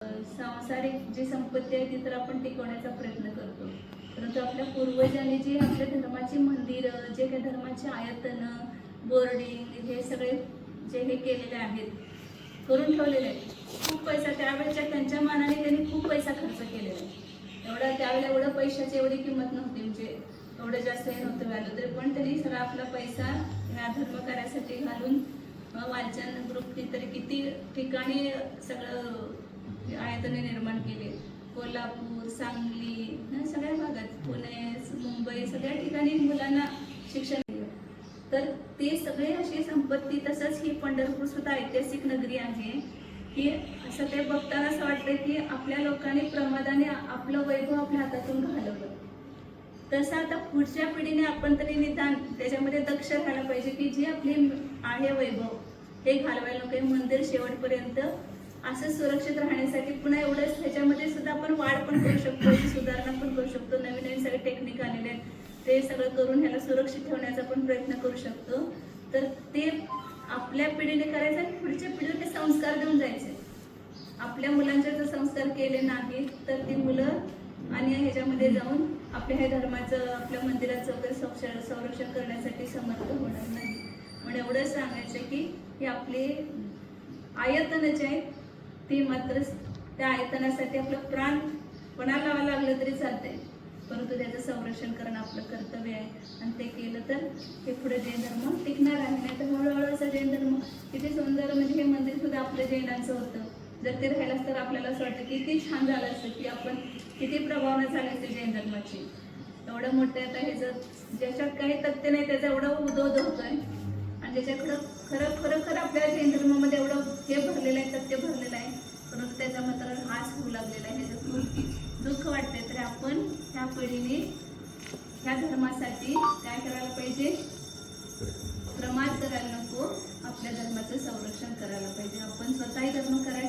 सांसारिक जी संपत्ती आहे ती तर आपण टिकवण्याचा प्रयत्न करतो, परंतु आपल्या पूर्वजांनी जी आपल्या धर्माची मंदिरं, जे काही धर्माचे आयतन, बोर्डिंग, हे सगळे जे हे केलेले आहेत, करून ठेवलेले आहेत. खूप पैसा त्यावेळेच्या त्यांच्या मानाने त्यांनी खूप पैसा खर्च केलेला आहे. त्यावेळेला एवढं पैशाची एवढी किंमत नव्हती, म्हणजे एवढं जास्त हे नव्हतं व्हॅल्यू, तरी पण त्यांनी सगळा आपला पैसा ह्या धर्म कार्यासाठी घालून वाचन ग्रुप तरी किती ठिकाणी सगळं आयतने निर्माण केले. कोल्हापूर, सांगली, सगळ्या भागात, पुणे, मुंबई, सगळ्या ठिकाणी मुलांना शिक्षण दिलं. तर ते सगळे अशी संपत्ती, तसंच ही पंढरपूर सुद्धा ऐतिहासिक नगरी आहे की असं ते बघताना असं वाटतं की आपल्या लोकांनी प्रमादाने आपलं वैभव आपल्या हातातून घालवलं. तसं आता पुढच्या पिढीने आपण तरी निदान त्याच्यामध्ये दक्ष राहायला पाहिजे की जे आपले आहे वैभव हे घालवायला नको. मंदिर शेवटपर्यंत असं सुरक्षित राहण्यासाठी पुन्हा एवढंच ह्याच्यामध्ये सुद्धा आपण वाढ पण करू शकतो, सुधारणा पण करू शकतो. नवीन नवीन सगळे टेक्निक आलेले आहेत, ते सगळं करून ह्याला सुरक्षित ठेवण्याचा पण प्रयत्न करू शकतो. तर ते आपल्या पिढीने करायचं आणि पुढच्या पिढीला ते संस्कार देऊन जायचे. आपल्या मुलांचे जर संस्कार केले नाहीत तर ती मुलं आणि ह्याच्यामध्ये जाऊन आपल्या हे धर्माचं, आपल्या मंदिराचं वगैरे संरक्षण करण्यासाठी समर्थ होणार नाही. म्हणून एवढंच सांगायचं की ही आपली आयतनं जे आहेत ती मात्र त्या आयतनासाठी आपलं प्राण कोणाला लावायला लागलं तरी चालतंय, परंतु त्याचं संरक्षण करणं आपलं कर्तव्य आहे. आणि ते केलं तर हे पुढे जैन धर्म टिकणार आहे. नाही तर हळूहळू असं जैन धर्म किती सुंदर, म्हणजे हे मंदिर सुद्धा आपलं जैनांचं होतं, जर ते राहिलं तर आपल्याला असं वाटतं की किती छान झालं असतं, की आपण किती प्रभावना झाली असते जैन धर्माची. एवढं मोठं आता हे जर ज्याच्यात काही तथ्य नाही त्याचा एवढा उदोद होतोय, आणि ज्याच्याकडं खरं आपल्या जैन धर्मामध्ये एवढं हे भरलेलं आहे, तथ्य भरलेलं आहे, परंतु त्याचा मात्र हास होऊ लागलेला आहे. ह्याचं खूप दुःख वाटतंय. तर आपण ह्या पिढीने ह्या धर्मासाठी काय करायला पाहिजे? प्रमाद करायला नको, आपल्या धर्माचं संरक्षण करायला पाहिजे. आपण स्वतःही धर्म करायचं